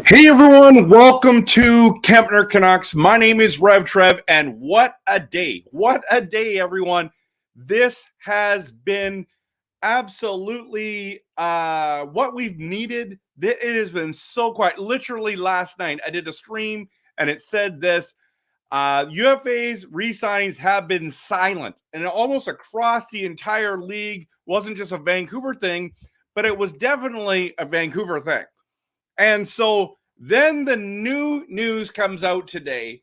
Hey everyone, welcome to Kempner Canucks. My name is RevTrev, and what a day. What a day, everyone. This has been absolutely what we've needed. It has been so quiet. Literally last night, I did a stream and it said this, UFA's re-signings have been silent, and almost across the entire league. Wasn't just a Vancouver thing, but it was definitely a Vancouver thing. And so then the new news comes out today.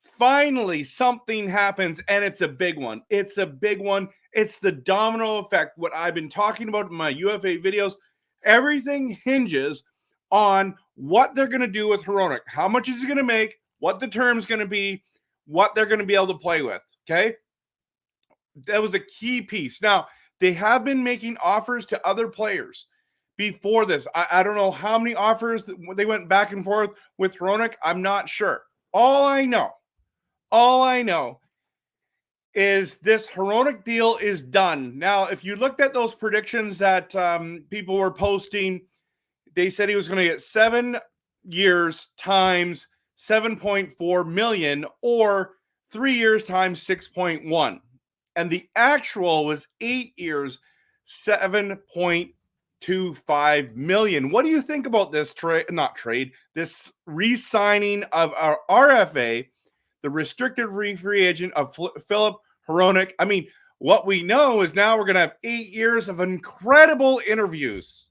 Finally, something happens, and it's a big one. It's a big one. It's the domino effect, what I've been talking about in my UFA videos. Everything hinges on what they're going to do with Hronek. How much is he going to make, what the term's going to be, what they're going to be able to play with, okay? That was a key piece. Now, they have been making offers to other players before this. I don't know how many offers they went back and forth with Hronek. I'm not sure. All I know is this Hronek deal is done. Now, if you looked at those predictions that people were posting, they said he was going to get 7 years times 7.4 million or 3 years times 6.1. And the actual was 8 years, 7.25 million. What do you think about this this re-signing of our RFA, the restricted free agent of Philip Hronek? I mean, what we know is now we're going to have 8 years of incredible interviews.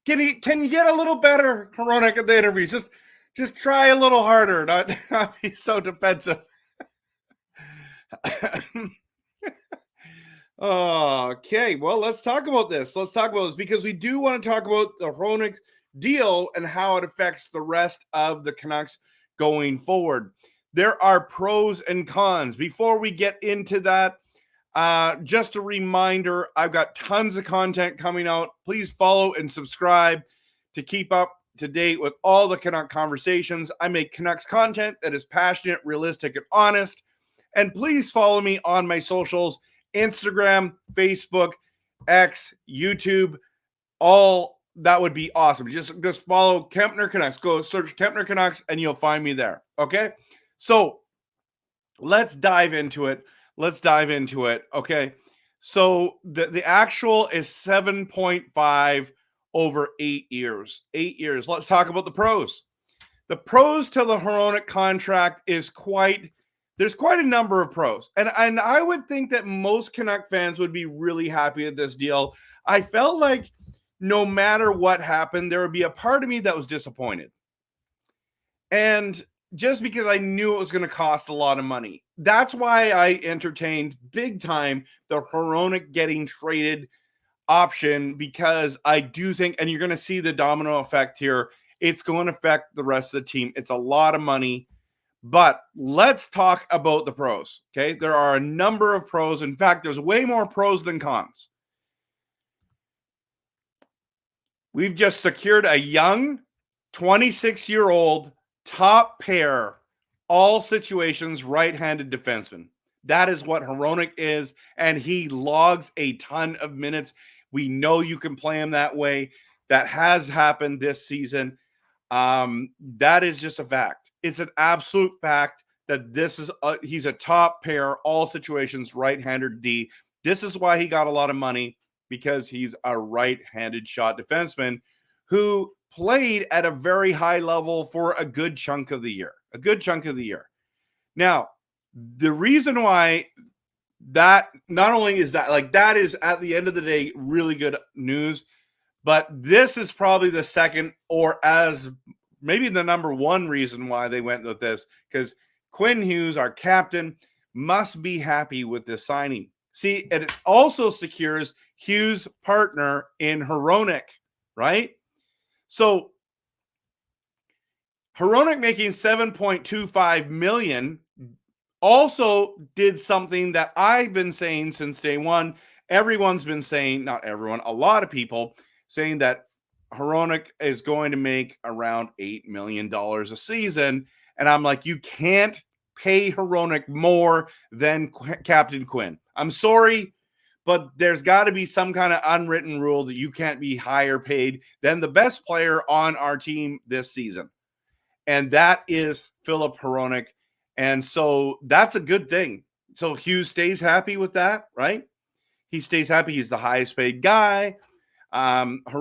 Can you get a little better, Hronek, at the interviews? Just try a little harder, not be so defensive. Okay, well, let's talk about this. Because we do want to talk about the Hronek deal and how it affects the rest of the Canucks going forward. There are pros and cons. Before we get into that, just a reminder, I've got tons of content coming out. Please follow and subscribe to keep up to date with all the Canuck conversations. I make Canucks content that is passionate, realistic, and honest. And please follow me on my socials, Instagram, Facebook, X, YouTube. All that would be awesome. Just follow Kempner Canucks. Go search Kempner Canucks and you'll find me there. Okay? So let's dive into it. Okay? So the actual is 7.5 over 8 years. 8 years. Let's talk about the pros. The pros to the Hronek contract is there's quite a number of pros. And I would think that most Canuck fans would be really happy at this deal. I felt like no matter what happened, there would be a part of me that was disappointed. And just because I knew it was going to cost a lot of money. That's why I entertained big time the Hronek getting traded option, because I do think, and you're going to see the domino effect here, it's going to affect the rest of the team. It's a lot of money. But let's talk about the pros, okay? There are a number of pros. In fact, there's way more pros than cons. We've just secured a young 26-year-old top pair, all situations, right-handed defenseman. That is what Hronek is, and he logs a ton of minutes. We know you can play him that way. That has happened this season. That is just a fact. It's an absolute fact that he's a top pair, all situations, right-handed D. This is why he got a lot of money, because he's a right-handed shot defenseman who played at a very high level for a good chunk of the year. Now, the reason why that not only is that is at the end of the day really good news, but this is probably the second, or as maybe the number one reason why they went with this, because Quinn Hughes, our captain, must be happy with this signing. See, and it also secures Hughes' partner in Hronek, right? So Hronek making 7.25 million also did something that I've been saying since day one. Everyone's been saying, not everyone, a lot of people saying that Hronek is going to make around $8 million a season. And I'm like, you can't pay Hronek more than Captain Quinn. I'm sorry, but there's got to be some kind of unwritten rule that you can't be higher paid than the best player on our team this season. And that is Filip Hronek. And so that's a good thing. So Hughes stays happy with that, right? He stays happy. He's the highest paid guy.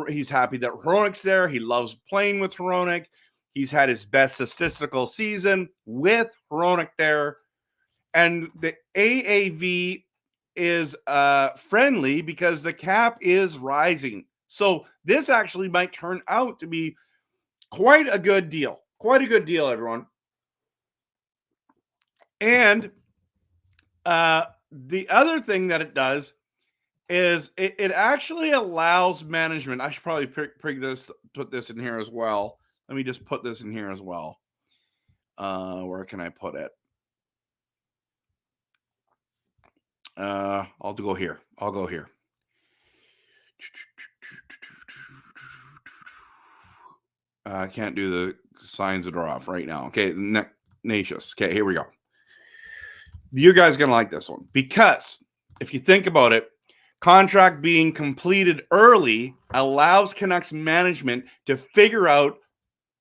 He's happy that Hronek's there. He loves playing with Hronek. He's had his best statistical season with Hronek there. And the AAV is friendly because the cap is rising. So this actually might turn out to be quite a good deal. Quite a good deal, everyone. And the other thing that it does is it actually allows management. I should probably put this in here as well. Let me just put this in here as well. Where can I put it? I'll go here. I'll go here. I can't do the signs that are off right now. Okay, Nacious. Okay, here we go. You guys are going to like this one because if you think about it, contract being completed early allows Canucks management to figure out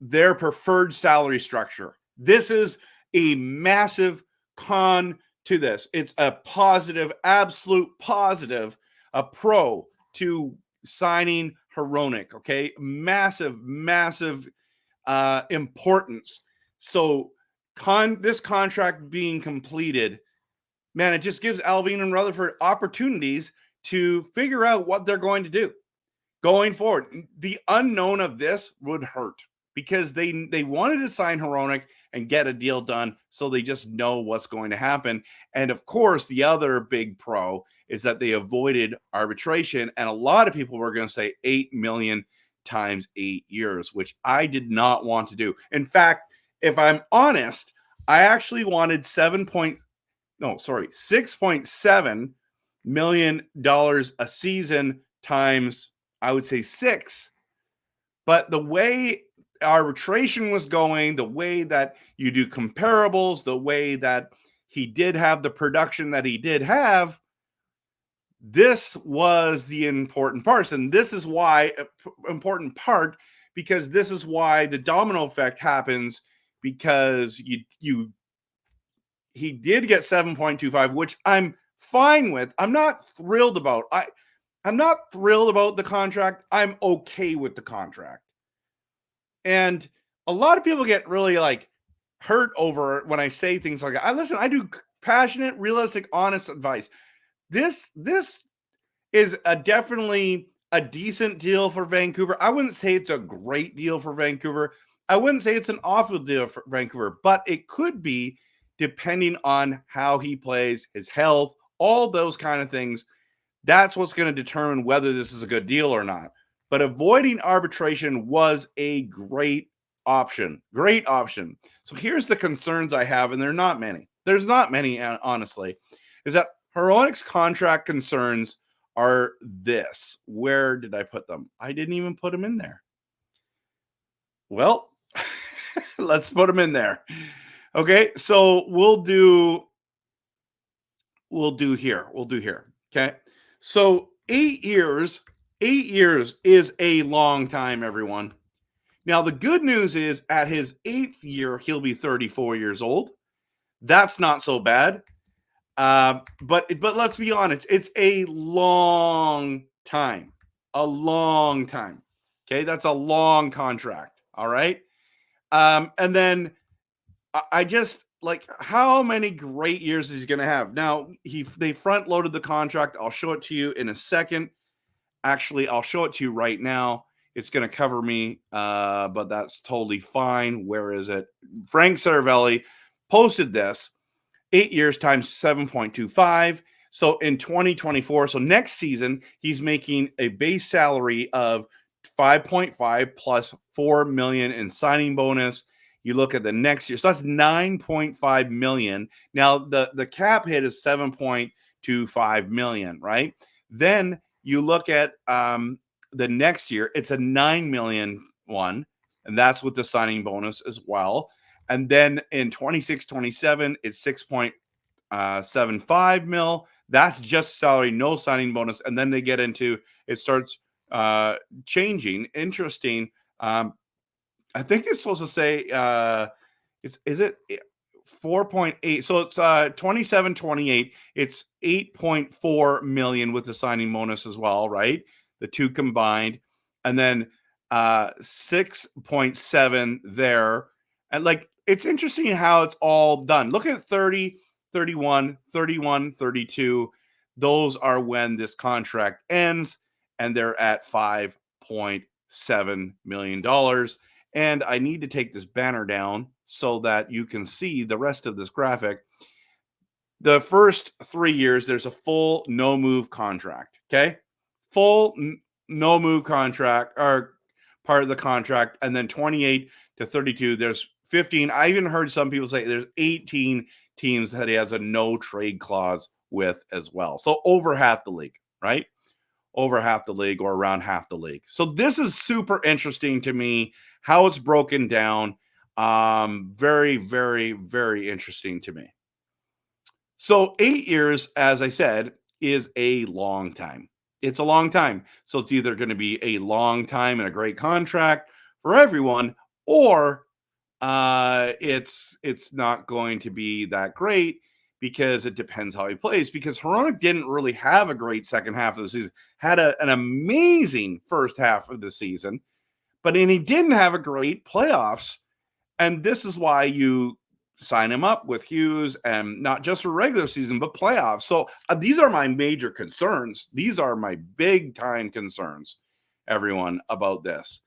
their preferred salary structure. This is a massive con to this. It's a positive, absolute positive, a pro to signing Hronek, okay? Massive, massive importance. So this contract being completed, man, it just gives Allvin and Rutherford opportunities to figure out what they're going to do going forward. The unknown of this would hurt because they wanted to sign Hronek and get a deal done, so they just know what's going to happen. And of course, the other big pro is that they avoided arbitration, and a lot of people were going to say $8 million times 8 years, which I did not want to do. In fact, if I'm honest, I actually wanted $6.7 million a season times, I would say 6. But the way arbitration was going, the way that you do comparables, the way that he did have the production that he did have, this was the important part. And this is why important part, because this is why the domino effect happens, because he did get 7.25, which I'm fine with. I'm not thrilled about. I'm not thrilled about the contract. I'm okay with the contract. And a lot of people get really hurt over it when I say things like that. I do passionate, realistic, honest advice. This is definitely a decent deal for Vancouver. I wouldn't say it's a great deal for Vancouver. I wouldn't say it's an awful deal for Vancouver, but it could be depending on how he plays, his health, all those kind of things. That's what's going to determine whether this is a good deal or not. But avoiding arbitration was a great option. Great option. So here's the concerns I have, and there are not many. There's not many, honestly, is that Hronek's contract concerns are this. Where did I put them? I didn't even put them in there. Well, let's put them in there. Okay, so we'll do here. Okay, so 8 years. 8 years is a long time, everyone. Now, the good news is at his 8th year, he'll be 34 years old. That's not so bad. But let's be honest, it's a long time. A long time. Okay, that's a long contract. All right. And then I just how many great years is he going to have? Now, they front loaded the contract. I'll show it to you in a second. Actually, I'll show it to you right now. It's going to cover me, but that's totally fine. Where is it? Frank Saravelli posted this. 8 years times 7.25. So in 2024, so next season, he's making a base salary of 5.5 plus 4 million in signing bonus. You look at the next year, so that's 9.5 million. Now the cap hit is 7.25 million, right? Then you look at the next year, it's a 9 million one, and that's with the signing bonus as well. And then in 26-27, it's 6.75 mil. That's just salary, no signing bonus. And then they get into, it starts changing. Interesting. I think it's supposed to say, is it 4.8? So it's 27-28. It's 8.4 million with the signing bonus as well, right? The two combined. And then 6.7 there. And like, it's interesting how it's all done. Look at 30, 31, 31, 32. Those are when this contract ends, and they're at $5.7 million. And I need to take this banner down so that you can see the rest of this graphic. The first 3 years, there's a full no move contract. Okay. Full no move contract, or part of the contract. And then 28 to 32, there's 15. I even heard some people say there's 18 teams that he has a no trade clause with as well. So over half the league, right? Over half the league, or around half the league. So this is super interesting to me, how it's broken down. Very, very, very interesting to me. So 8 years, as I said, is a long time. It's a long time. So it's either going to be a long time and a great contract for everyone, or it's not going to be that great, because it depends how he plays. Because Hronek didn't really have a great second half of the season, had an amazing first half of the season, but then he didn't have a great playoffs. And this is why you sign him up with Hughes, and not just for regular season, but playoffs. So these are my major concerns. These are my big time concerns, everyone, about this.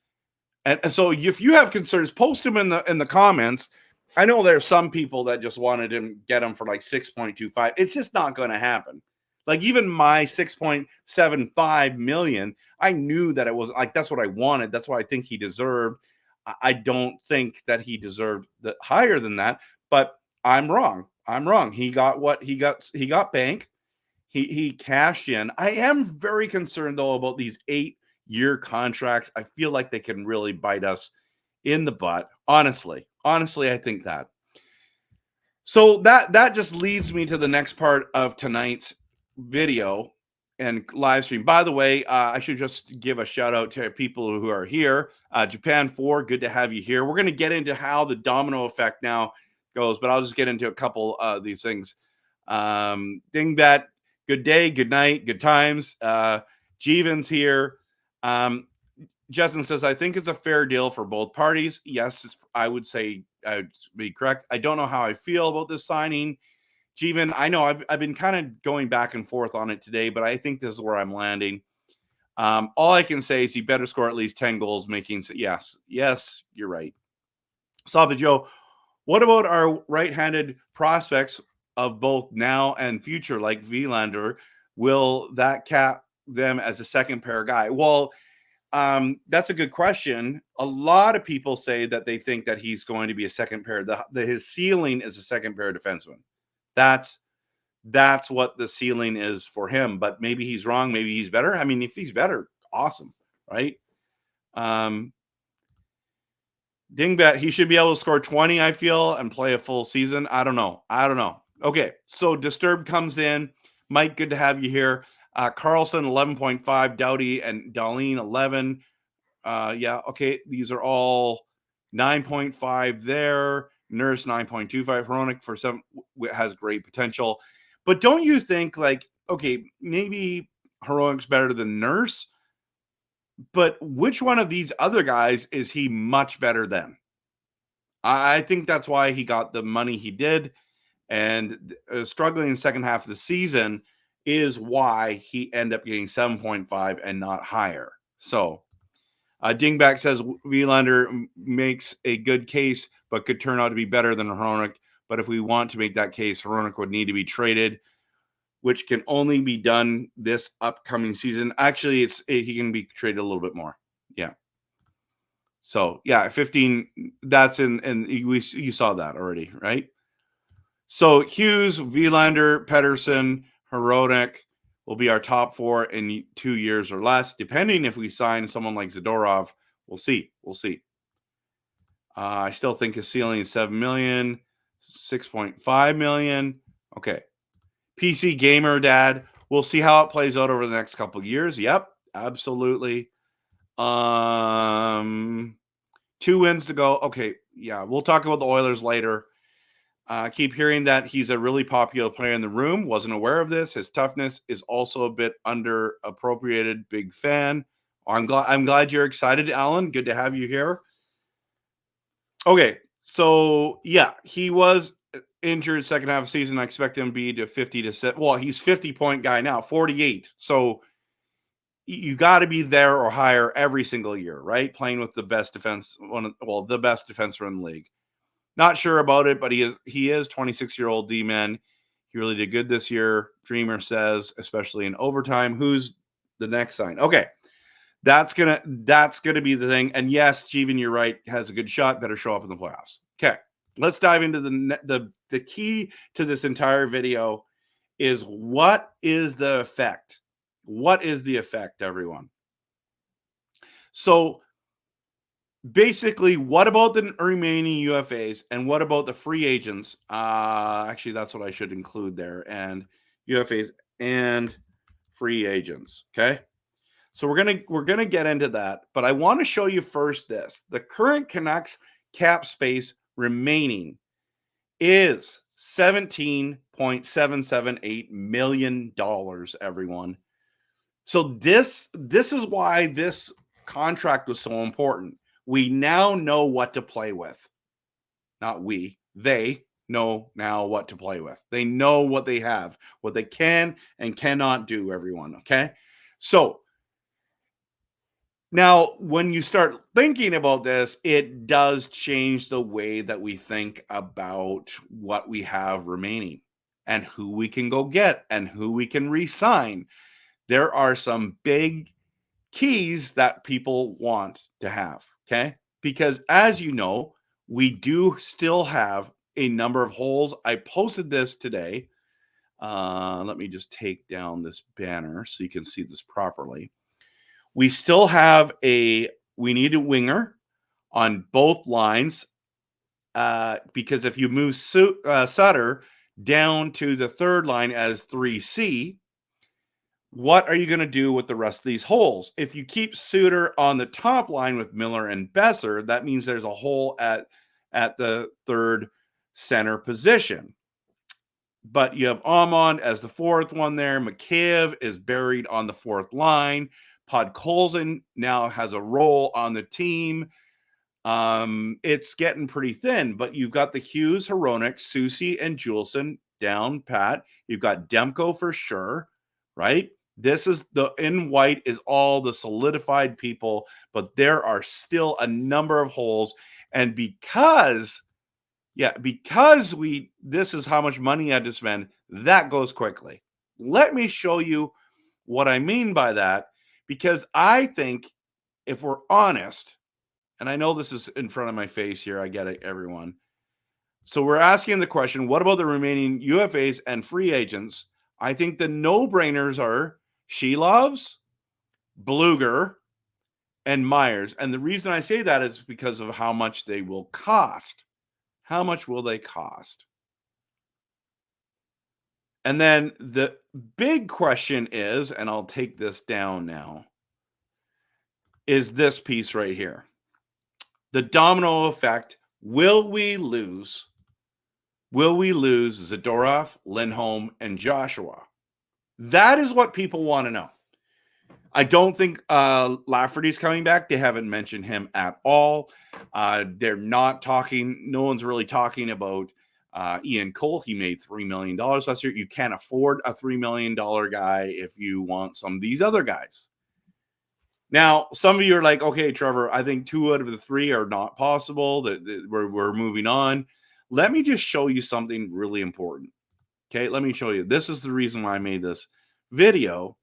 And so if you have concerns, post them in the comments. I know there's some people that just wanted him, get him for like 6.25. It's just not going to happen. Like even my 6.75 million, I knew that it was like, that's what I wanted. That's what I think he deserved. I don't think that he deserved higher than that, but I'm wrong. I'm wrong. He got what he got. He got bank. He cashed in. I am very concerned though about these 8-year contracts. I feel like they can really bite us in the butt. Honestly, I think that. So that just leads me to the next part of tonight's video and live stream. By the way, I should just give a shout out to people who are here. Japan 4, good to have you here. We're going to get into how the domino effect now goes, but I'll just get into a couple of these things. Dingbat, good day, good night, good times. Jeevan's here. Justin says, I think it's a fair deal for both parties. Yes, I would say I'd be correct. I don't know how I feel about this signing. Jeevan, I know I've been kind of going back and forth on it today, but I think this is where I'm landing. All I can say is he better score at least 10 goals, making yes, you're right. Stop it, Joe. What about our right-handed prospects of both now and future, like Wilander? Will that cap them as a second pair guy? Well, that's a good question. A lot of people say that they think that he's going to be a second pair. His ceiling is a second pair defenseman. That's what the ceiling is for him. But maybe he's wrong. Maybe he's better. I mean, if he's better, awesome, right? Dingbat, he should be able to score 20, I feel, and play a full season. I don't know. Okay, so Disturbed comes in. Mike, good to have you here. Carlson, 11.5. Doughty and Darlene, 11. Yeah, okay. These are all 9.5 there. Nurse, 9.25. Hronek for 7 has great potential. But don't you think, like, okay, maybe Hronek's better than Nurse, but which one of these other guys is he much better than? I think that's why he got the money he did. And struggling in the second half of the season is why he ended up getting 7.5 and not higher. So Dingback says Wilander makes a good case, but could turn out to be better than Hronek. But if we want to make that case, Hronek would need to be traded, which can only be done this upcoming season. Actually, he can be traded a little bit more. Yeah. So yeah, 15. That's and you saw that already, right? So Hughes, Wilander, Pettersson, Hronek will be our top 4 in 2 years or less, depending if we sign someone like Zadorov. We'll see. I still think his ceiling is 7 million, 6.5 million. Okay. PC gamer dad. We'll see how it plays out over the next couple of years. Yep, absolutely. 2 wins to go. Okay, yeah, we'll talk about the Oilers later. Keep hearing that he's a really popular player in the room. Wasn't aware of this. His toughness is also a bit underappropriated. Big fan. I'm glad you're excited, Alan. Good to have you here. Okay, so yeah, he was injured second half of the season. I expect him to be to 50 to set. Well, he's 50-point guy now, 48. So you got to be there or higher every single year, right? Playing with the best defense, the best defenseman in the league. Not sure about it, but he is 26-year-old D-man. He really did good this year. Dreamer says, especially in overtime. Who's the next sign? Okay, that's gonna be the thing. And yes, Jeevan, you're right. Has a good shot. Better show up in the playoffs. Okay, let's dive into the key to this entire video is what is the effect? What is the effect, everyone? So basically, what about the remaining UFAs and what about the free agents? Actually, that's what I should include there. And UFAs and free agents. Okay. So we're gonna get into that, but I want to show you first this. The current Canucks cap space remaining is $17.778 million, everyone. So this is why this contract was so important. We now know what to play with. Not we, they know now what to play with. They know what they have, what they can and cannot do, everyone, okay? So now when you start thinking about this, it does change the way that we think about what we have remaining and who we can go get and who we can re-sign. There are some big keys that people want to have, okay? Because as you know, we do still have a number of holes. I posted this today. Let me just take down this banner so you can see this properly. We still have we need a winger on both lines because if you move Sutter down to the third line as 3C, what are you going to do with the rest of these holes? If you keep Suter on the top line with Miller and Besser, that means there's a hole at the third center position. But you have Amon as the fourth one there. McCabe is buried on the fourth line. Podkolzin now has a role on the team. It's getting pretty thin, but you've got the Hughes, Hronek, Soucy, and Juleson down pat. You've got Demko for sure, right? This is in white is all the solidified people, but there are still a number of holes. And because this is how much money I had to spend, that goes quickly. Let me show you what I mean by that, because I think if we're honest, and I know this is in front of my face here, I get it, everyone. So we're asking the question, what about the remaining UFAs and free agents? I think the no-brainers are Shelovs, Bluger, and Myers. And the reason I say that is because of how much they will cost. How much will they cost? And then the big question is, and I'll take this down now, is this piece right here. The domino effect. Will we lose Zadorov, Lindholm, and Joshua? That is what people want to know. I don't think Lafferty's coming back. They haven't mentioned him at all. They're not talking. No one's really talking about Ian Cole. He made $3 million last year. You can't afford a $3 million guy if you want some of these other guys. Now, some of you are like, okay, Trevor, I think 2 out of the 3 are not possible. That we're moving on. Let me just show you something really important. Okay, let me show you. This is the reason why I made this video.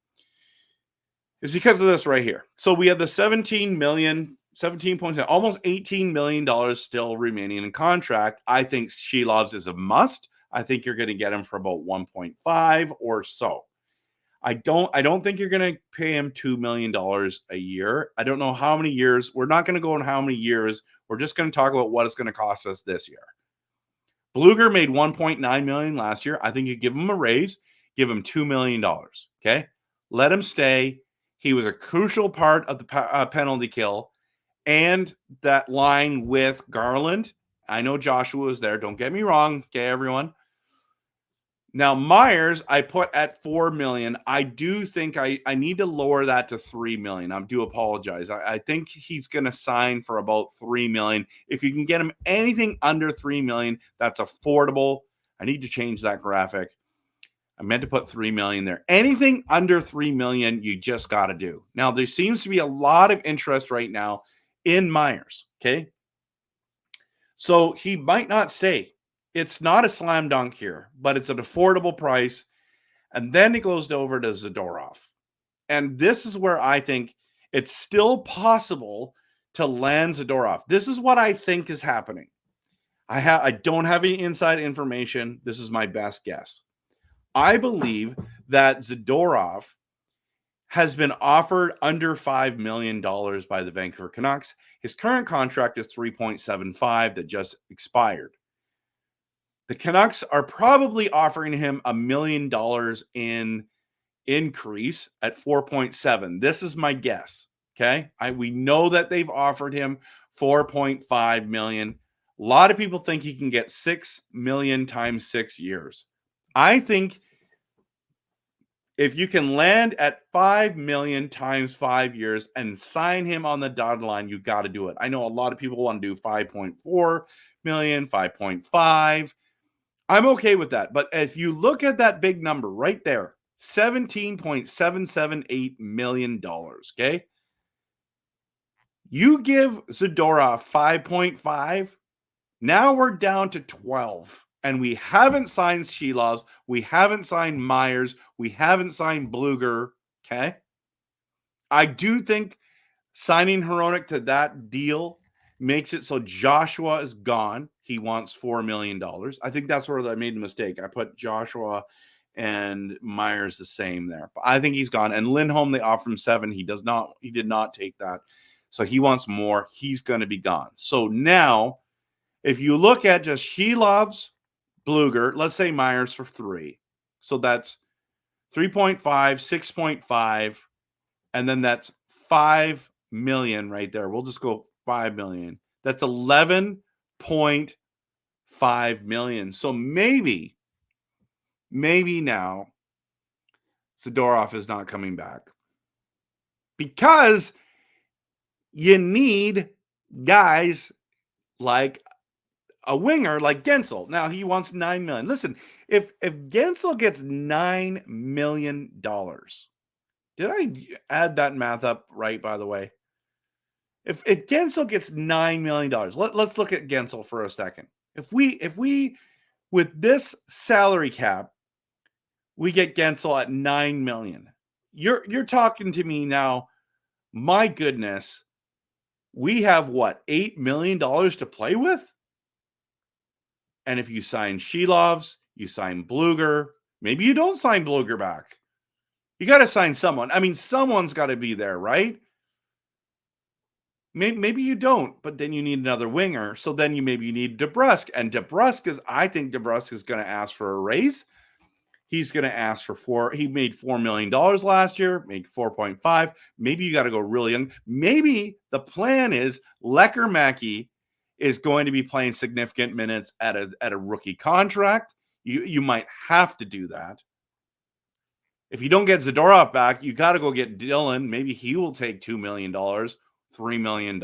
Is because of this right here. So we have the 17 million, 17.7, almost $18 million still remaining in contract. I think Shelovs is a must. I think you're going to get him for about 1.5 or so. I don't think you're going to pay him $2 million a year. I don't know how many years. We're not going to go in how many years. We're just going to talk about what it's going to cost us this year. Bluger made $1.9 million last year. I think you give him a raise. give him $2 million. Okay. Let him stay. He was a crucial part of the penalty kill and that line with Garland. I know Joshua was there. Don't get me wrong. Okay, everyone. Now, Myers, I put at $4 million. I do think I need to lower that to $3 million. I do apologize. I think he's going to sign for about $3 million. If you can get him anything under $3 million, that's affordable. I need to change that graphic. I meant to put $3 million there. Anything under $3 million, you just got to do. Now, there seems to be a lot of interest right now in Myers. Okay. So he might not stay. It's not a slam dunk here, but it's an affordable price. And then it goes over to Zadorov. And this is where I think it's still possible to land Zadorov. This is what I think is happening. I don't have any inside information. This is my best guess. I believe that Zadorov has been offered under $5 million by the Vancouver Canucks. His current contract is $3.75 that just expired. The Canucks are probably offering him $1 million in increase at 4.7. This is my guess. Okay. We know that they've offered him 4.5 million. A lot of people think he can get 6 million times 6 years. I think if you can land at 5 million times 5 years and sign him on the dotted line, you got to do it. I know a lot of people want to do 5.4 million, 5.5. I'm okay with that. But if you look at that big number right there, $17.778 million, okay? You give Zadorov 5.5, now we're down to 12. And we haven't signed Shelovs, we haven't signed Myers, we haven't signed Bluger, okay? I do think signing Hronek to that deal makes it so Joshua is gone. He wants $4 million. I think that's where I made a mistake. I put Joshua and Myers the same there. But I think he's gone. And Lindholm, they offer him 7. He did not take that. So he wants more. He's going to be gone. So now, if you look at just Shelovs, Bluger, let's say Myers for 3. So that's 3.5, 6.5, and then that's 5 million right there. We'll just go 5 million. That's 11.5 million. So maybe now Zadorov is not coming back because you need guys like a winger like Gensel. Now he wants $9 million. Listen, if Gensel gets $9 million, did I add that math up right, by the way? If Gensel gets $9 million, let's look at Gensel for a second. If we with this salary cap, we get Gensel at $9 million. You're talking to me now. My goodness, we have what, $8 million to play with? And if you sign Shelovs, you sign Bluger, maybe you don't sign Bluger back. You got to sign someone. I mean, someone's got to be there, right? Maybe you don't, but then you need another winger. So then you need DeBrusk. And I think DeBrusk is going to ask for a raise. He's going to ask for 4. He made $4 million last year, made 4.5. Maybe you got to go really young. Maybe the plan is Lecker-Mackey is going to be playing significant minutes at a rookie contract. You might have to do that. If you don't get Zadorov back, you got to go get Dylan. Maybe he will take $2 million, $3 million.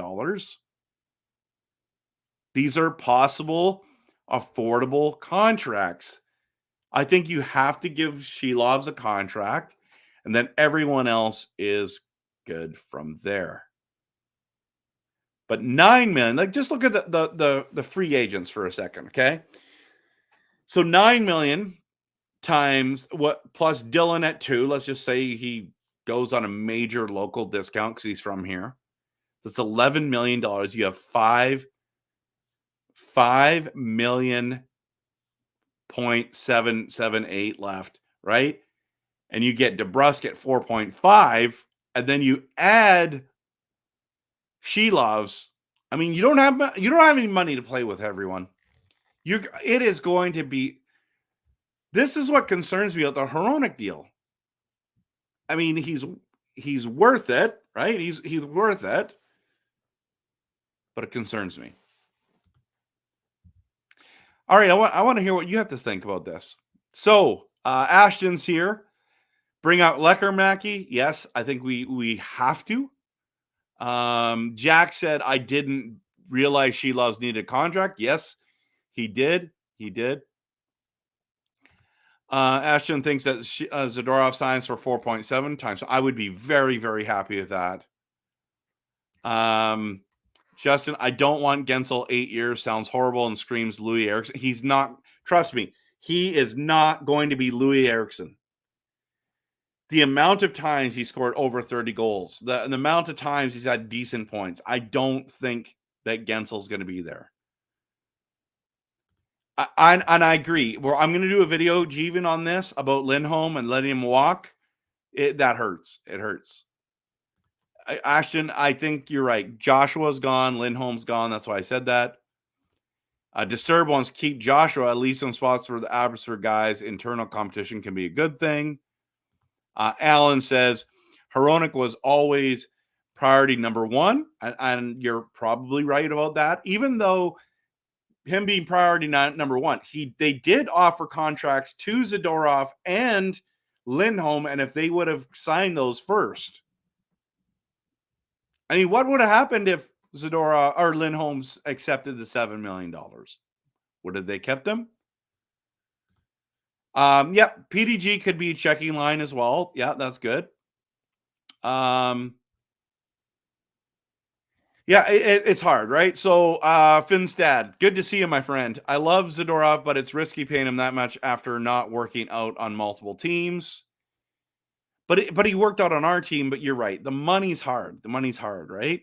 These are possible, affordable contracts. I think you have to give Shelovs a contract, and then everyone else is good from there. But $9 million, like just look at the free agents for a second, okay? So $9 million times what plus Dylan at 2. Let's just say he goes on a major local discount because he's from here. That's $11 million. You have $5 million 0.778 left, right? And you get DeBrusk at 4.5, and then you add Shelovs. I mean, you don't have any money to play with, everyone. It is going to be This is what concerns me about the Hronek deal. I mean, he's worth it, right? He's worth it, but it concerns me. All right, I want to hear what you have to think about this. So, Ashton's here. Bring out Lecker. Yes, I think we have to. Jack said I didn't realize She Loves needed a contract. Yes, he did. He did. Ashton thinks that Zadorov signs for 4.7 times. So I would be very, very happy with that. Justin, I don't want Gensel 8 years. Sounds horrible and screams Louis Eriksson. He's not. Trust me, he is not going to be Louis Eriksson. The amount of times he scored over 30 goals, the amount of times he's had decent points, I don't think that Gensel's going to be there. And I agree. Well, I'm going to do a video, Jeevan, on this about Lindholm and letting him walk. That hurts. It hurts. Ashton, I think you're right. Joshua's gone. Lindholm's gone. That's why I said that. Disturb wants to keep Joshua, at least some spots for the Abbotsford guys. Internal competition can be a good thing. Alan says Hronek was always priority number one, and you're probably right about that. Even though him being priority number one, they did offer contracts to Zadorov and Lindholm, and if they would have signed those first, I mean, what would have happened if Zadorov or Lindholm's accepted the $7 million? Would have they kept him? Yeah, PDG could be checking line as well. Yeah, that's good. Yeah, it's hard, right? So, Finstad, good to see you, my friend. I love Zadorov, but it's risky paying him that much after not working out on multiple teams. But he worked out on our team. But you're right, the money's hard. The money's hard, right?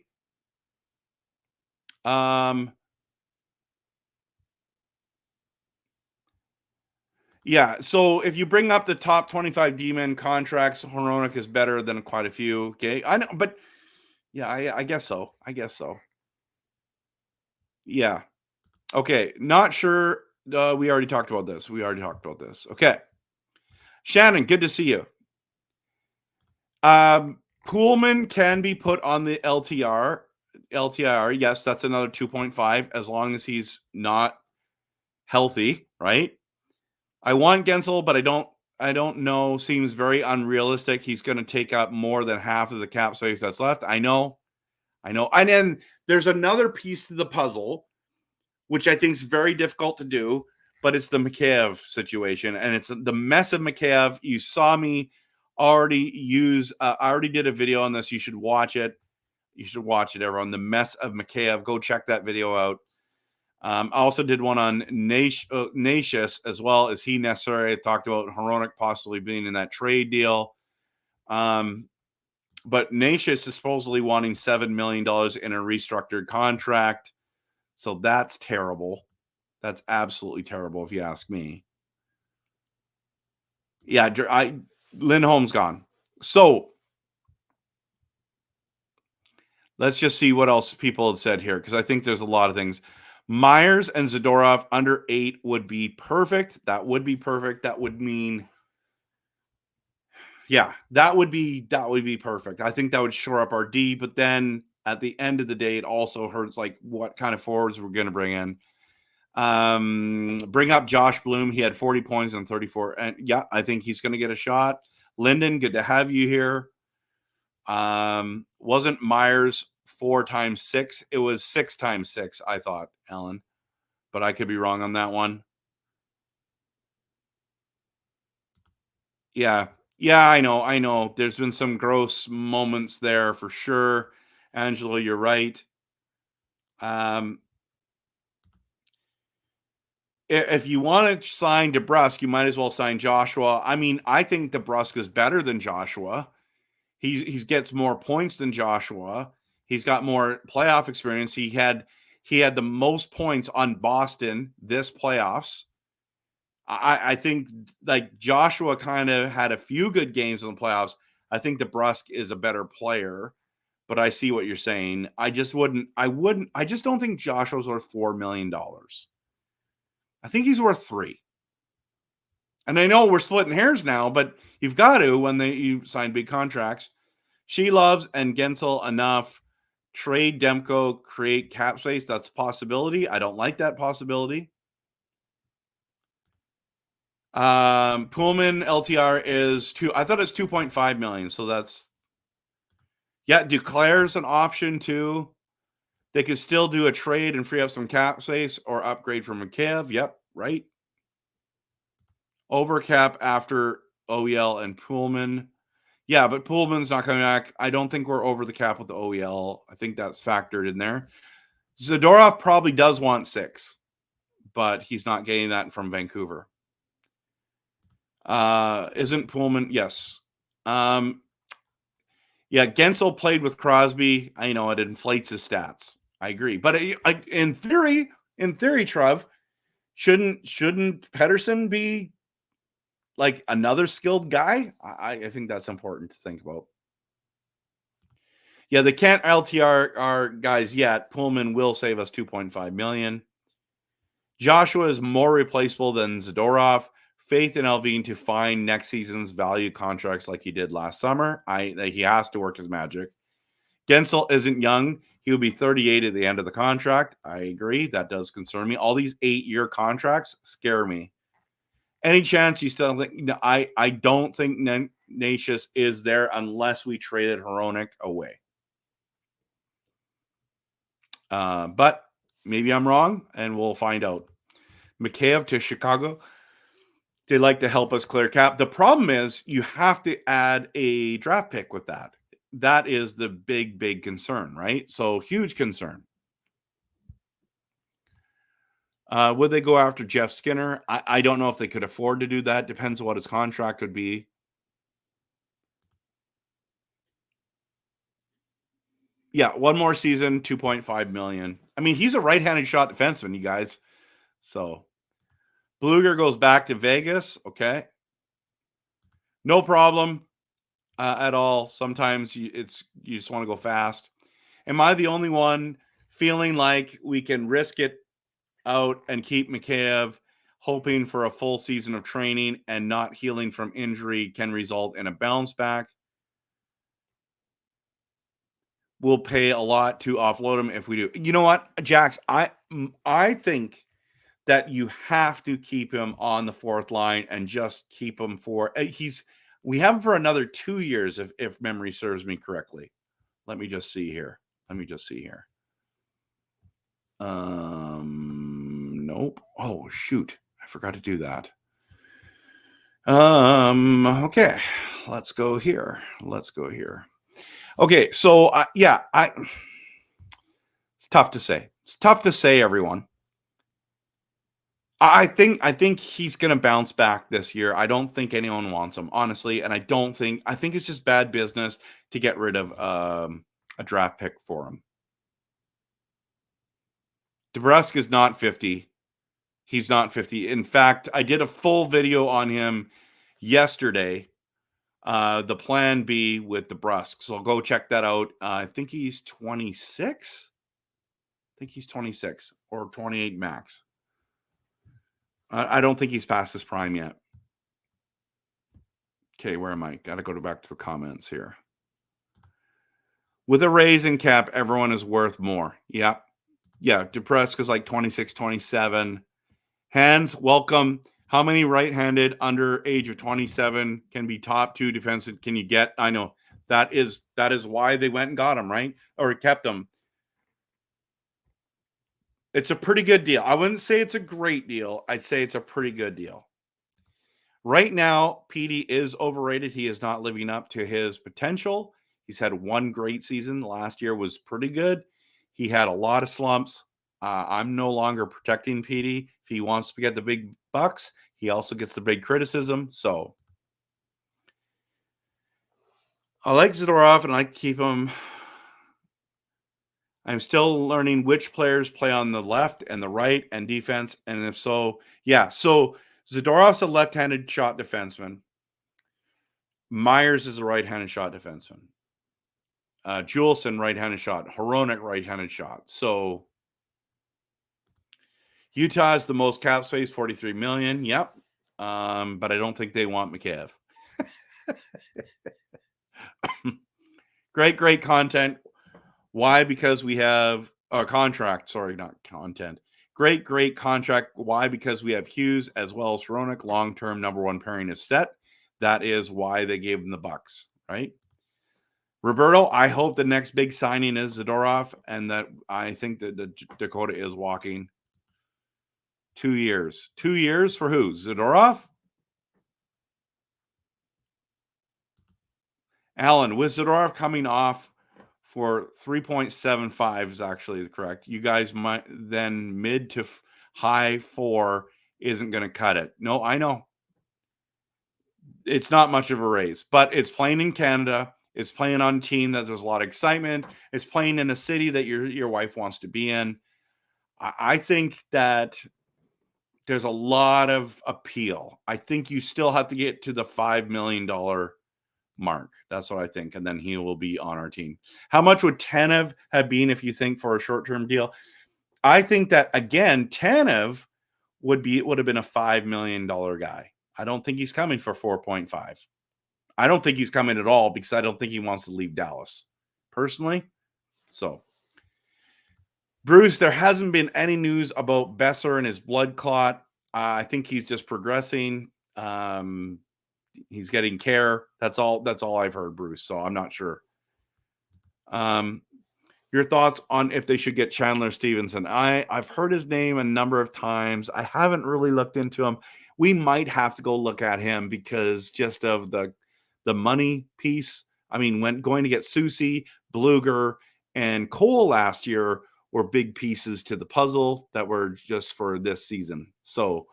Yeah, so if you bring up the top 25 D-men contracts, Hronek is better than quite a few. Okay, I know, but yeah, I guess so. I guess so. Yeah. Okay, not sure. We already talked about this. Okay. Shannon, good to see you. Poolman can be put on the LTIR. Yes, that's another 2.5 as long as he's not healthy, right? I want Gensel, but I don't know. Seems very unrealistic. He's going to take up more than half of the cap space that's left. I know. And then there's another piece to the puzzle, which I think is very difficult to do, but it's the Mikheyev situation. And it's the mess of Mikheyev. You saw me already use, I already did a video on this. You should watch it. Everyone. The mess of Mikheyev. Go check that video out. I also did one on Nashis as well. Is he necessary? I talked about Hronek possibly being in that trade deal. But Nashis is supposedly wanting $7 million in a restructured contract. So that's terrible. That's absolutely terrible if you ask me. Yeah, Lindholm's gone. So let's just see what else people have said here, because I think there's a lot of things. Myers and Zadorov under 8 would be perfect. That would be perfect. That would mean, yeah, that would be perfect. I think that would shore up our D, but then at the end of the day, it also hurts like what kind of forwards we're going to bring in. Bring up Josh Bloom. He had 40 points and 34. And yeah, I think he's going to get a shot. Lyndon, good to have you here. Wasn't Myers 4 times 6? It was 6 times 6, I thought, Alan. But I could be wrong on that one. Yeah. Yeah, I know. There's been some gross moments there for sure. Angela, you're right. If you want to sign DeBrusk, you might as well sign Joshua. I mean, I think DeBrusk is better than Joshua. He gets more points than Joshua. He's got more playoff experience. He had the most points on Boston this playoffs. I think like Joshua kind of had a few good games in the playoffs. I think DeBrusk is a better player, but I see what you're saying. I just don't think Joshua's worth $4 million. I think he's worth 3. And I know we're splitting hairs now, but you've got to when you sign big contracts. She loves and Gensel enough. Trade Demko, create cap space. That's a possibility. I don't like that possibility. Pullman LTR is I thought it's 2.5 million. So that's, yeah, Duclair's an option too. They could still do a trade and free up some cap space or upgrade from Mikheyev. Yep, right. Over cap after OEL and Pullman. Yeah, but Pullman's not coming back. I don't think we're over the cap with the OEL. I think that's factored in there. Zadorov probably does want 6, but he's not getting that from Vancouver. Isn't Pullman? Yes. Yeah, Gensel played with Crosby. I know it inflates his stats. I agree. But in theory, Trev, shouldn't Pettersson be like another skilled guy? I think that's important to think about. Yeah, they can't LTR our guys yet. Pullman will save us 2.5 million. Joshua is more replaceable than Zadorov. Faith in Alvin to find next season's value contracts like he did last summer. He has to work his magic. Gensel isn't young. He will be 38 at the end of the contract. I agree. That does concern me. All these 8-year contracts scare me. Any chance you still think? I don't think Natius is there unless we traded Hronek away. But maybe I'm wrong, and we'll find out. Mikheyev to Chicago. They'd like to help us clear cap. The problem is you have to add a draft pick with that. That is the big concern, right? So huge concern. Would they go after Jeff Skinner? I don't know if they could afford to do that. Depends on what his contract would be. Yeah, one more season, 2.5 million. I mean, he's a right-handed shot defenseman, you guys. So Bluger goes back to Vegas. Okay. No problem at all. Sometimes you just want to go fast. Am I the only one feeling like we can risk it out and keep Mikheyev, hoping for a full season of training and not healing from injury can result in a bounce back? We'll pay a lot to offload him if we do. You know what, Jax? I think that you have to keep him on the fourth line and just keep him for we have him for another 2 years if memory serves me correctly. Let me just see here. Nope. Oh shoot. I forgot to do that. Okay. Let's go here. Okay, so it's tough to say. Everyone. I think he's going to bounce back this year. I don't think anyone wants him, honestly, and I think it's just bad business to get rid of a draft pick for him. DeBrusk is not 50. He's not 50. In fact, I did a full video on him yesterday. The plan B with DeBrusk. So go check that out. I think he's 26. Or 28 max. I don't think he's past his prime yet. Okay, where am I? Got to go back to the comments here. With a raise in cap, everyone is worth more. Yeah. DeBrusk is like 26, 27. Hands, welcome. How many right-handed under age of 27 can be top 2 defensive can you get? I know that is why they went and got him, right? Or kept him. It's a pretty good deal. I wouldn't say it's a great deal. I'd say it's a pretty good deal. Right now, PD is overrated. He is not living up to his potential. He's had one great season. Last year was pretty good. He had a lot of slumps. I'm no longer protecting PD. If he wants to get the big bucks, he also gets the big criticism. So I like Zadorov and I like to keep him. I'm still learning which players play on the left and the right and defense. And if so, yeah. So Zadorov's a left-handed shot defenseman. Myers is a right-handed shot defenseman. Juleson, right-handed shot. Hronek, right-handed shot. So Utah is the most cap space, 43 million. Yep. but I don't think they want Mikheyev. Great content. Why? Because we have a contract. Sorry, not content. Great contract. Why? Because we have Hughes as well as Hronek. Long-term number one pairing is set. That is why they gave him the Bucks, right? Roberto, I hope the next big signing is Zadorov, and that I think that the Dakota is walking. 2 years. 2 years for who? Zadorov? Alan, with Zadorov coming off for 3.75 is actually correct. You guys might then mid to high 4 isn't going to cut it. No, I know. It's not much of a raise, but it's playing in Canada. It's playing on a team that there's a lot of excitement. It's playing in a city that your wife wants to be in. I think that there's a lot of appeal. I think you still have to get to the $5 million mark. That's what I think. And then he will be on our team. How much would Tanev have been if you think for a short-term deal? I think that, again, Tanev would have been a $5 million guy. I don't think he's coming for 4.5. I don't think he's coming at all because I don't think he wants to leave Dallas personally. So, Bruce, there hasn't been any news about Besser and his blood clot. I think he's just progressing. He's getting care. That's all I've heard, Bruce. So I'm not sure. Your thoughts on if they should get Chandler Stevenson? I've heard his name a number of times. I haven't really looked into him. We might have to go look at him because just of the money piece. I mean, when going to get Susie, Bluger, and Cole last year were big pieces to the puzzle that were just for this season. So,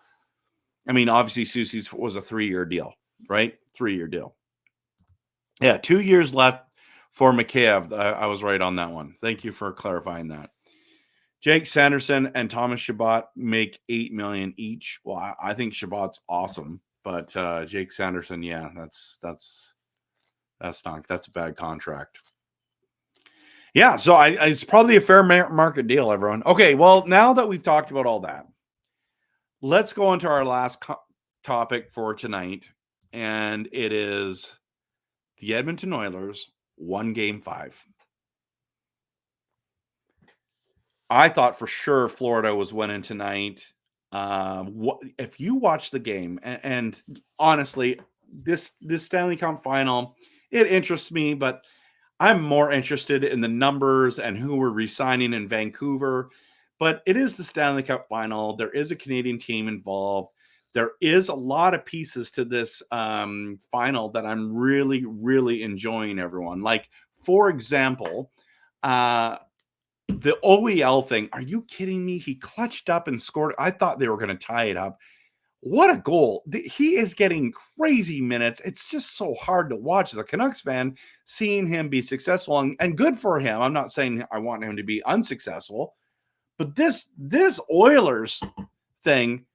I mean, obviously Susie's was a 3-year deal, right? 3-year deal. Yeah, 2 years left for Mikheyev. I was right on that one. Thank you for clarifying that. Jake Sanderson and Thomas Chabot make $8 million each. Well, I think Chabot's awesome, but Jake Sanderson, yeah, that's a bad contract. Yeah, so it's probably a fair market deal, everyone. Okay, well, now that we've talked about all that, let's go into our last topic for tonight, and it is the Edmonton Oilers won Game 5. I thought for sure Florida was winning tonight. If you watch the game, and honestly, this Stanley Cup final, it interests me, but I'm more interested in the numbers and who we're re-signing in Vancouver. But it is the Stanley Cup final. There is a Canadian team involved. There is a lot of pieces to this final that I'm really, really enjoying, everyone. Like, for example, the OEL thing. Are you kidding me? He clutched up and scored. I thought they were going to tie it up. What a goal. He is getting crazy minutes. It's just so hard to watch as a Canucks fan, seeing him be successful and good for him. I'm not saying I want him to be unsuccessful, but this Oilers thing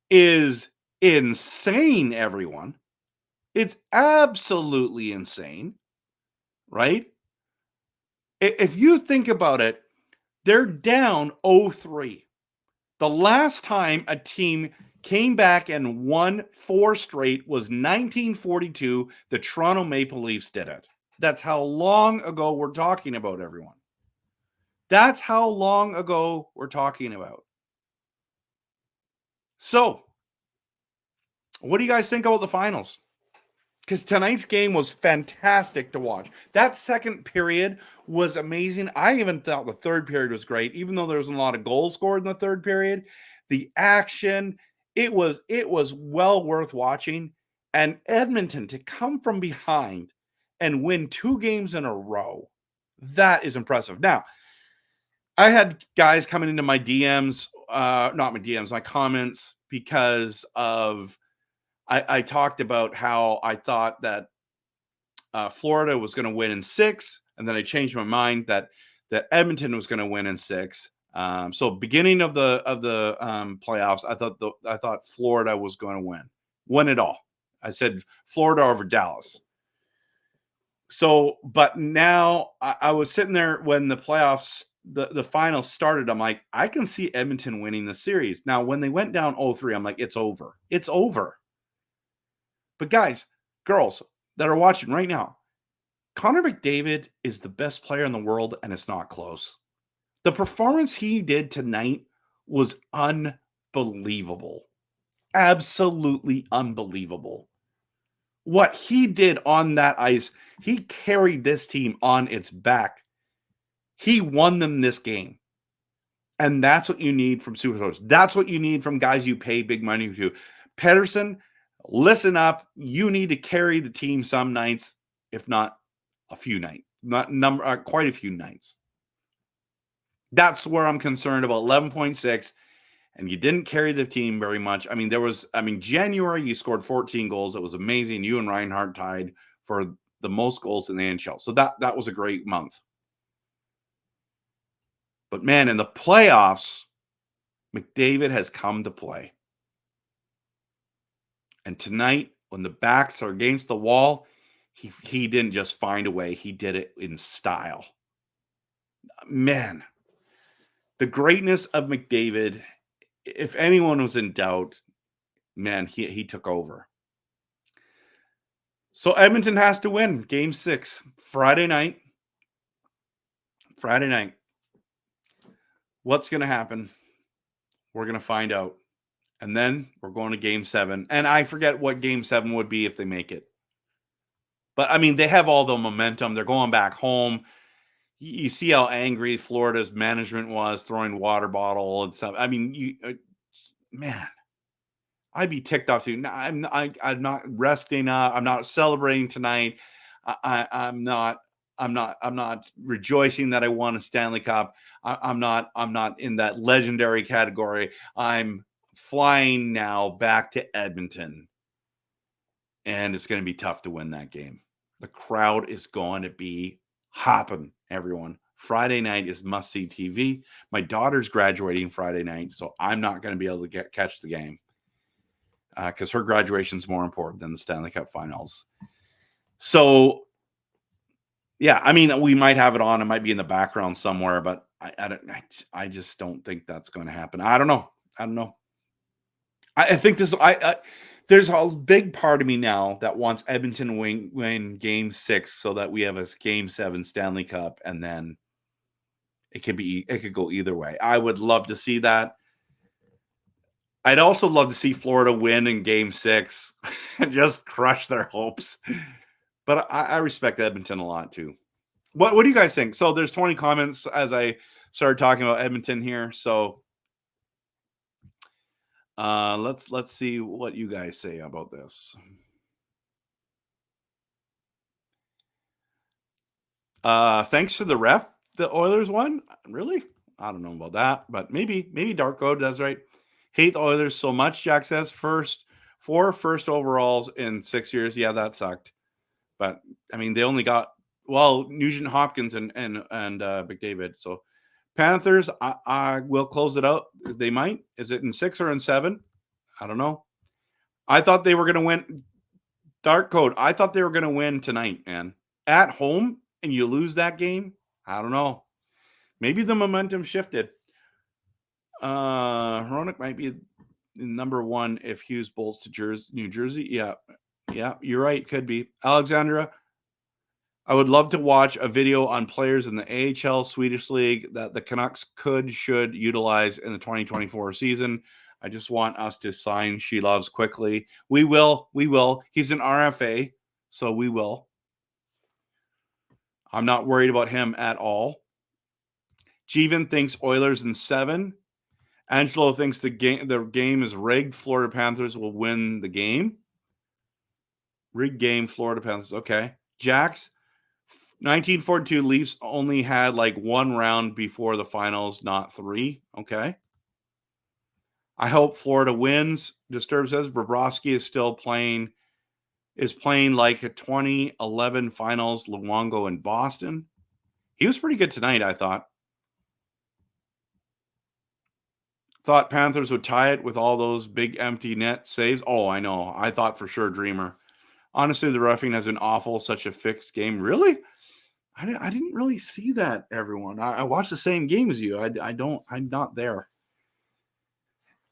is insane, everyone. It's absolutely insane, right? If you think about it, they're down 0-3. The last time a team came back and won 4 straight was 1942. The Toronto Maple Leafs did it. That's how long ago we're talking about, everyone. That's how long ago we're talking about. So, what do you guys think about the finals? Because tonight's game was fantastic to watch. That second period was amazing. I even thought the third period was great, even though there was a lot of goals scored in the third period. The action, it was well worth watching. And Edmonton, to come from behind and win 2 games in a row, that is impressive. Now, I had guys coming into my DMs, not my DMs, my comments, because of I talked about how I thought that Florida was going to win in 6, and then I changed my mind that Edmonton was going to win in 6. So beginning of the playoffs, I thought Florida was going to win it all. I said Florida over Dallas. So, but now I was sitting there when the playoffs, the finals started. I'm like, I can see Edmonton winning the series. Now, when they went down 0-3, I'm like, it's over. It's over. But guys, girls that are watching right now, Connor McDavid is the best player in the world, and it's not close. The performance he did tonight was unbelievable. Absolutely unbelievable. What he did on that ice, he carried this team on its back. He won them this game. And that's what you need from superstars. That's what you need from guys you pay big money to. Pedersen, listen up. You need to carry the team some nights, if not a few nights, quite a few nights. That's where I'm concerned about 11.6. And you didn't carry the team very much. I mean, January, you scored 14 goals. It was amazing. You and Reinhart tied for the most goals in the NHL. So that was a great month. But man, in the playoffs, McDavid has come to play. And tonight, when the backs are against the wall, he didn't just find a way. He did it in style. Man, the greatness of McDavid, if anyone was in doubt, man, he took over. So Edmonton has to win Game 6, Friday night. What's going to happen? We're going to find out. And then we're going to Game 7. And I forget what Game 7 would be if they make it. But, I mean, they have all the momentum. They're going back home. You see how angry Florida's management was, throwing water bottle and stuff. I mean, man, I'd be ticked off too. I'm not resting up. I'm not celebrating tonight. I'm not rejoicing that I won a Stanley Cup. I'm not in that legendary category. I'm flying now back to Edmonton, and it's going to be tough to win that game. The crowd is going to be hopping, everyone. Friday night is must-see TV. My daughter's graduating Friday night, so I'm not going to be able to catch the game because her graduation is more important than the Stanley Cup Finals. So, yeah, I mean, we might have it on. It might be in the background somewhere, but I just don't think that's going to happen. I don't know. I think there's a big part of me now that wants Edmonton to win Game 6 so that we have a Game 7 Stanley Cup, and then it could go either way. I would love to see that. I'd also love to see Florida win in Game 6 and just crush their hopes. But I respect Edmonton a lot too. What do you guys think? So there's 20 comments as I started talking about Edmonton here. So let's see what you guys say about this. Thanks to the ref, the Oilers won. Really? I don't know about that, but maybe Dark Code does, right? Hate the Oilers so much, Jack says. Four first overalls in 6 years. Yeah, that sucked. But I mean, they only got Nugent Hopkins and McDavid. So Panthers, I will close it out. They might. Is it in 6 or in 7? I don't know. I thought they were going to win. Dark Code. I thought they were going to win tonight, man. At home, and you lose that game. I don't know. Maybe the momentum shifted. Hronek might be number 1 if Hughes bolts to New Jersey. Yeah, you're right. Could be. Alexandra, I would love to watch a video on players in the AHL Swedish League that the Canucks should utilize in the 2024 season. I just want us to sign She Loves quickly. We will. He's an RFA, so we will. I'm not worried about him at all. Jeevan thinks Oilers in 7. Angelo thinks the game is rigged. Florida Panthers will win the game. Rigged game, Florida Panthers. Okay. Jax, 1942 Leafs only had like 1 round before the finals, not 3. Okay. I hope Florida wins. Disturb says Bobrovsky is still playing like a 2011 finals Luongo in Boston. He was pretty good tonight, I thought. Thought Panthers would tie it with all those big empty net saves. Oh, I know. I thought for sure Dreamer. Honestly, the roughing has been awful. Such a fixed game. Really? I didn't really see that, everyone. I watched the same game as you. I'm not there.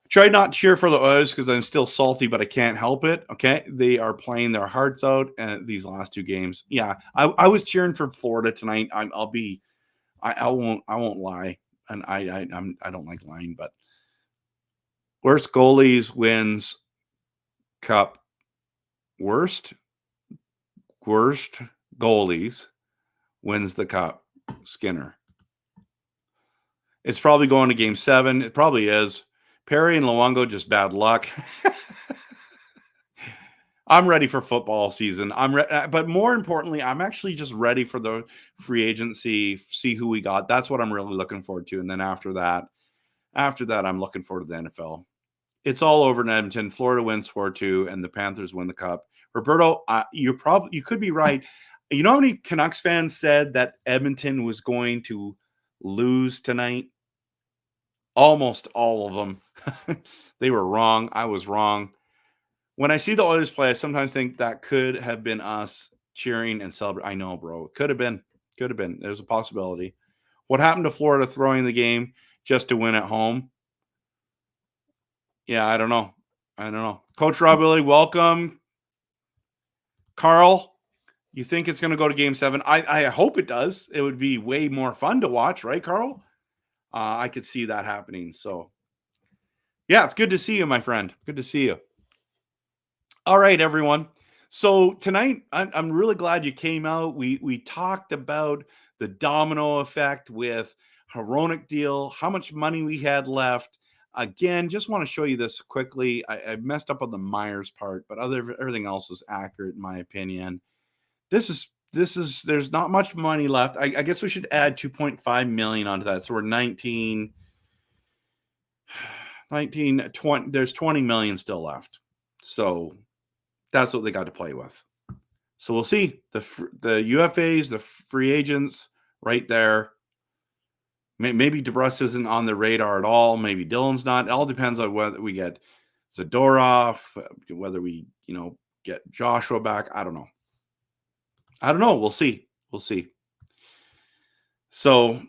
Try not to cheer for the Oilers because I'm still salty, but I can't help it. Okay, they are playing their hearts out these last 2 games. Yeah, I was cheering for Florida tonight. I won't lie, and I don't like lying, but worst goalies wins cup. Worst goalies wins the cup. Skinner. It's probably going to game 7. It probably is. Perry and Luongo, just bad luck. I'm ready for football season. But more importantly, I'm actually just ready for the free agency, see who we got. That's what I'm really looking forward to. And then after that, I'm looking forward to the NFL. It's all over in Edmonton. Florida wins 4-2, and the Panthers win the cup. Roberto, you could be right. You know how many Canucks fans said that Edmonton was going to lose tonight? Almost all of them. They were wrong. I was wrong. When I see the Oilers play, I sometimes think that could have been us cheering and celebrating. I know, bro. It could have been. Could have been. There's a possibility. What happened to Florida throwing the game just to win at home? Yeah, I don't know. Coach Rob Willie, welcome. Carl, you think it's going to go to game 7? I hope it does. It would be way more fun to watch, right, Carl? I could see that happening. So, yeah, it's good to see you, my friend. Good to see you. All right, everyone. So tonight, I'm really glad you came out. We talked about the domino effect with Hronek deal, how much money we had left. Again, just want to show you this quickly. I messed up on the Myers part, but everything else is accurate in my opinion. There's not much money left. I guess we should add 2.5 million onto that. So we're 19, 20. There's 20 million still left. So that's what they got to play with. So we'll see the UFAs, the free agents right there. Maybe DeBrusk isn't on the radar at all. Maybe Dylan's not. It all depends on whether we get Zadorov, whether we, get Joshua back. I don't know. We'll see. So,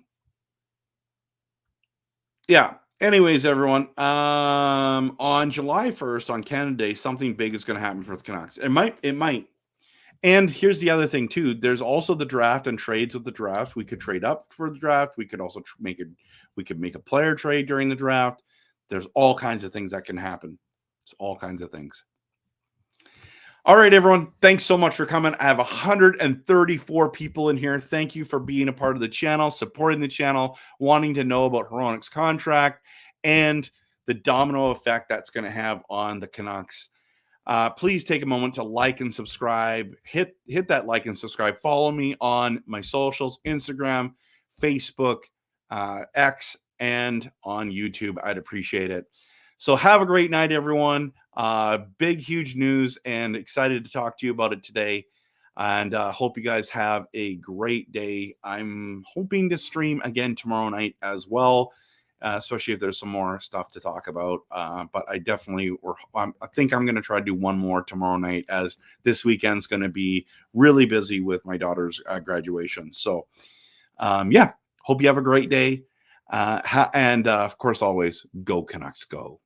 yeah. Anyways, everyone, on July 1st, on Canada Day, something big is going to happen for the Canucks. It might. And here's the other thing, too. There's also the draft and trades with the draft. We could trade up for the draft. We could also make a player trade during the draft. There's all kinds of things that can happen. It's all kinds of things. All right, everyone. Thanks so much for coming. I have 134 people in here. Thank you for being a part of the channel, supporting the channel, wanting to know about Hronek's contract and the domino effect that's going to have on the Canucks. Please take a moment to like and subscribe. Hit that like and subscribe. Follow me on my socials, Instagram, Facebook, X, and on YouTube. I'd appreciate it. So have a great night, everyone. Big, huge news, and excited to talk to you about it today. And hope you guys have a great day. I'm hoping to stream again tomorrow night as well. Especially if there's some more stuff to talk about. But I think I'm going to try to do one more tomorrow night, as this weekend's going to be really busy with my daughter's graduation. So, hope you have a great day. And of course, always go Canucks, go.